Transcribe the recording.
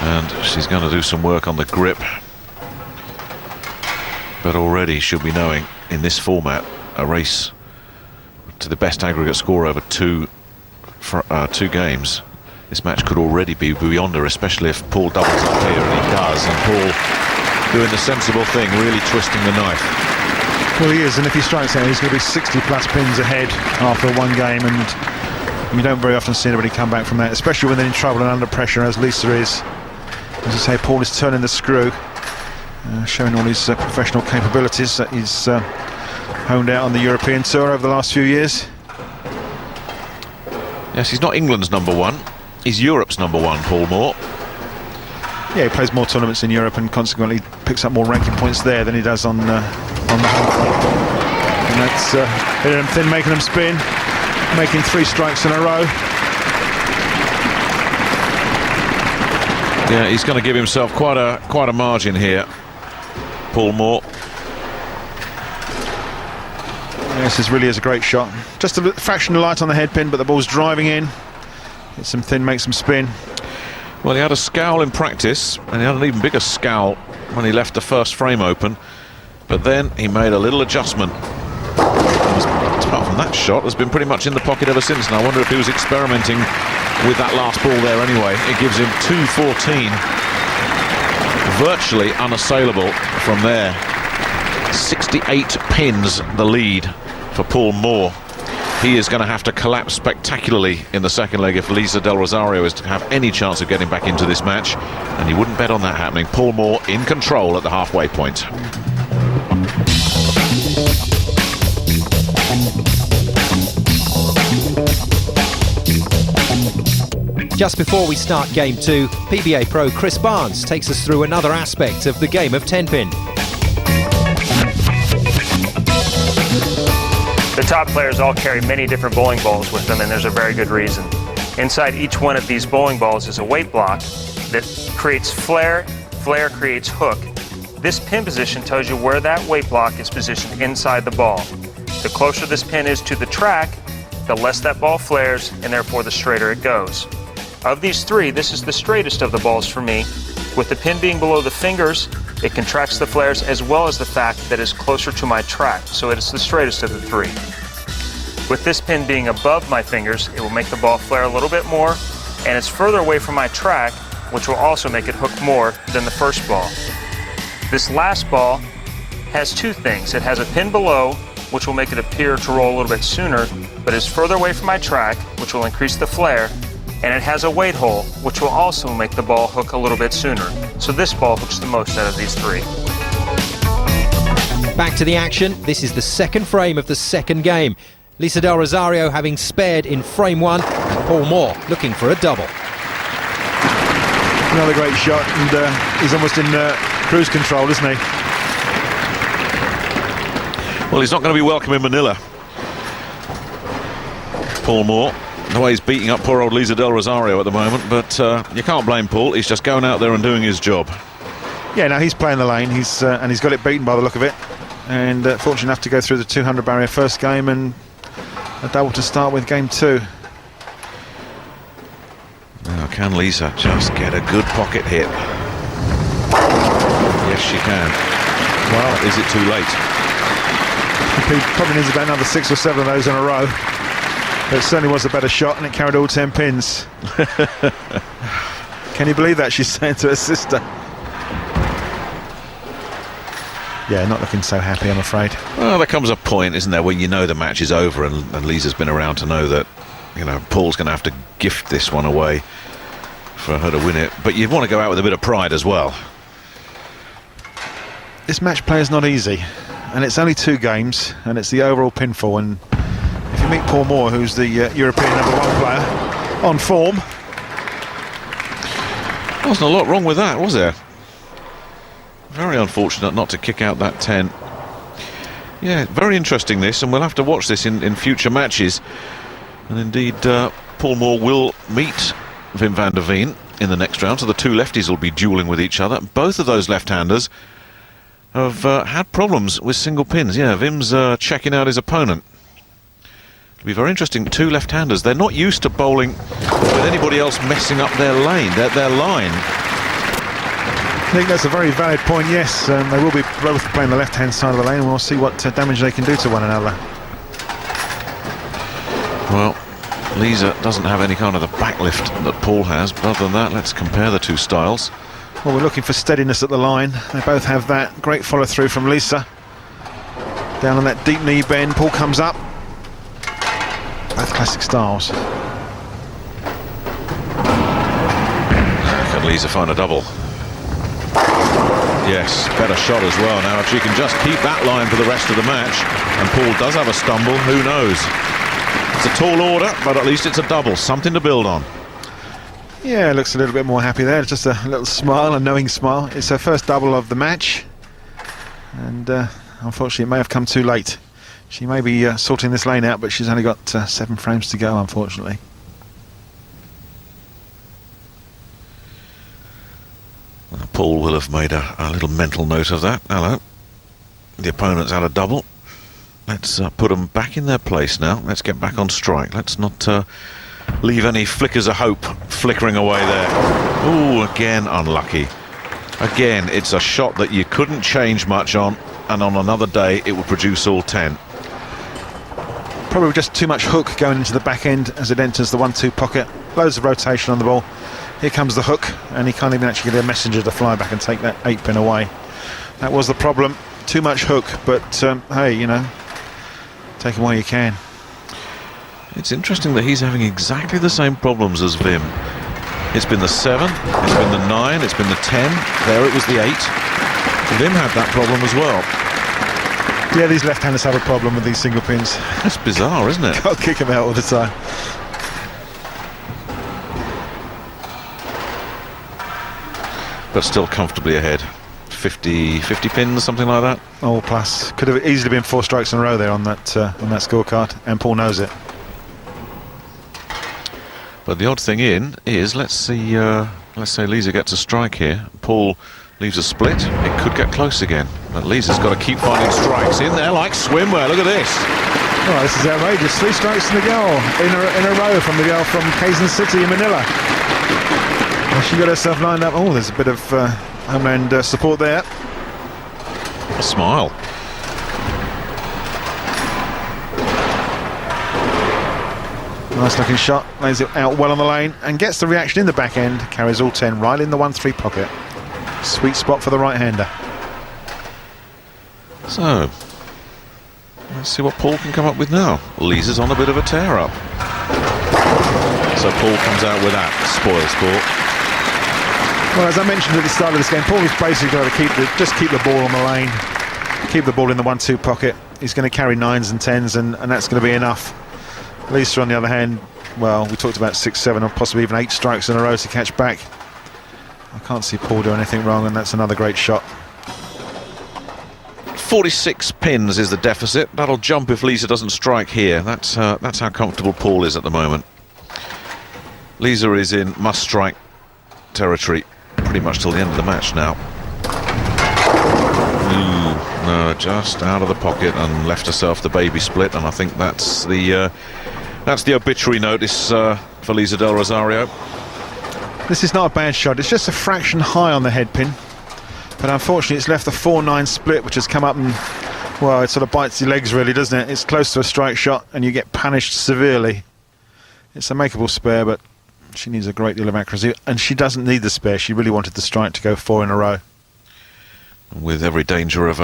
And she's going to do some work on the grip. But already she'll be knowing in this format, a race to the best aggregate score over two games. This match could already be beyond her, especially if Paul doubles up here, and he does. And Paul doing the sensible thing, really twisting the knife. Well, he is, and if he strikes out, he's going to be 60 plus pins ahead after one game, and you don't very often see anybody come back from that, especially when they're in trouble and under pressure, as Lisa is. As I say, Paul is turning the screw, showing all his professional capabilities that he's honed out on the European Tour over the last few years. Yes, he's not England's number one, he's Europe's number one, Paul Moore. Yeah, he plays more tournaments in Europe and consequently picks up more ranking points there than he does on the home front. And that's hitting them thin, making them spin, making 3 strikes in a row. Yeah, he's going to give himself quite a margin here, Paul Moore. Yes, this really is a great shot. Just a fraction of light on the headpin, but the ball's driving in. Hits them thin, makes them spin. Well, he had a scowl in practice, and he had an even bigger scowl when he left the first frame open. But then he made a little adjustment. Apart from that shot, has been pretty much in the pocket ever since. And I wonder if he was experimenting with that last ball there anyway. It gives him 214. Virtually unassailable from there. 68 pins the lead for Paul Moore. He is going to have to collapse spectacularly in the second leg if Lisa Del Rosario is to have any chance of getting back into this match, and you wouldn't bet on that happening. Paul Moore in control at the halfway point. Just before we start Game 2, PBA pro Chris Barnes takes us through another aspect of the game of 10-pin. The top players all carry many different bowling balls with them, and there's a very good reason. Inside each one of these bowling balls is a weight block that creates flare. Flare creates hook. This pin position tells you where that weight block is positioned inside the ball. The closer this pin is to the track, the less that ball flares, and therefore the straighter it goes. Of these 3, this is the straightest of the balls for me. With the pin being below the fingers, it contracts the flares, as well as the fact that it's closer to my track, so it is the straightest of the 3. With this pin being above my fingers, it will make the ball flare a little bit more, and it's further away from my track, which will also make it hook more than the first ball. This last ball has 2 things. It has a pin below, which will make it appear to roll a little bit sooner, but is further away from my track, which will increase the flare, and it has a weight hole, which will also make the ball hook a little bit sooner. So this ball hooks the most out of these 3. Back to the action. This is the second frame of the second game. Lisa Del Rosario having spared in frame 1, and Paul Moore looking for a double. Another great shot, and he's almost in cruise control, isn't he? Well, he's not going to be welcome in Manila, Paul Moore, the way he's beating up poor old Lisa Del Rosario at the moment. But you can't blame Paul. He's just going out there and doing his job. Yeah, no, he's playing the lane. And he's got it beaten by the look of it. And fortunate enough to go through the 200 barrier first game and a double to start with Game 2. Now, can Lisa just get a good pocket hit? Yes, she can. Well, is it too late? He probably needs about another 6 or 7 of those in a row. But it certainly was a better shot, and it carried all 10 pins. Can you believe that, she's saying to her sister? Yeah, not looking so happy, I'm afraid. Well, there comes a point, isn't there, when you know the match is over, and Lisa's been around to know that, you know, Paul's going to have to gift this one away for her to win it. But you want to go out with a bit of pride as well. This match play is not easy, and it's only 2 games, and it's the overall pinfall. And if you meet Paul Moore, who's the European #1 player, on form... There wasn't a lot wrong with that, was there? Very unfortunate not to kick out that 10. Yeah, very interesting this, and we'll have to watch this in future matches. And indeed, Paul Moore will meet Wim van der Veen in the next round, so the 2 lefties will be dueling with each other. Both of those left-handers have had problems with single pins. Yeah, Wim's checking out his opponent. It'll be very interesting. 2 left-handers. They're not used to bowling with anybody else messing up their lane, their line. think that's a very valid point, yes. They will be both playing the left-hand side of the lane, and we'll see what damage they can do to one another. Well, Lisa doesn't have any kind of the backlift that Paul has, but other than that, let's compare the two styles. Well, we're looking for steadiness at the line. They both have that. Great follow-through from Lisa. Down on that deep knee bend, Paul comes up. Both classic styles. Can Lisa find a double? Yes, better shot as well now. If she can just keep that line for the rest of the match, and Paul does have a stumble, who knows? It's a tall order, but at least it's a double, something to build on. Yeah, looks a little bit more happy there. Just a little smile, a knowing smile. It's her first double of the match, and unfortunately it may have come too late. She may be sorting this lane out, but she's only got 7 frames to go, unfortunately. Paul will have made a little mental note of that. Hello. The opponent's had a double. Let's put them back in their place now. Let's get back on strike. Let's not leave any flickers of hope flickering away there. Ooh, again unlucky. Again, it's a shot that you couldn't change much on, and on another day it would produce all 10. Probably just too much hook going into the back end as it enters the 1-2 pocket. Loads of rotation on the ball. Here comes the hook, and he can't even actually get a messenger to fly back and take that 8-pin away. That was the problem. Too much hook, but hey, you know, take them while you can. It's interesting that he's having exactly the same problems as Wim. It's been the 7, it's been the 9, it's been the 10. There it was the 8. Wim had that problem as well. Yeah, these left-handers have a problem with these single pins. That's bizarre, isn't it? Can't kick them out all the time. But still comfortably ahead. 50 pins, something like that. Oh, plus. Could have easily been 4 strikes in a row there on that scorecard, and Paul knows it. But the odd thing is, let's say Lisa gets a strike here. Paul leaves a split. It could get close again. But Lisa's got to keep finding strikes in there like swimwear. Look at this. Oh, this is outrageous. 3 strikes in the goal in a row from the girl from Quezon City in Manila. Well, she got herself lined up. Oh, there's a bit of homeland support there. A smile. Nice looking shot, lays it out well on the lane and gets the reaction in the back end, carries all 10 right in the 1-3 pocket. Sweet spot for the right-hander. So, let's see what Paul can come up with now. Lisa's on a bit of a tear up. So Paul comes out with that spoil sport. Well, as I mentioned at the start of this game, Paul is basically going to just keep the ball on the lane, keep the ball in the 1-2 pocket. He's going to carry 9s and 10s, and that's going to be enough. Lisa, on the other hand, well, we talked about 6, 7, or possibly even 8 strikes in a row to catch back. I can't see Paul do anything wrong, and that's another great shot. 46 pins is the deficit. That'll jump if Lisa doesn't strike here. That's how comfortable Paul is at the moment. Lisa is in must-strike territory pretty much till the end of the match now. Ooh, no, just out of the pocket and left herself the baby split, and I think that's the obituary notice for Lisa Del Rosario. This is not a bad shot. It's just a fraction high on the head pin, but unfortunately it's left a 4-9 split, which has come up and, well, it sort of bites your legs really, doesn't it? It's close to a strike shot and you get punished severely. It's a makeable spare, but she needs a great deal of accuracy, and she doesn't need the spare. She really wanted the strike to go 4 in a row. With every danger of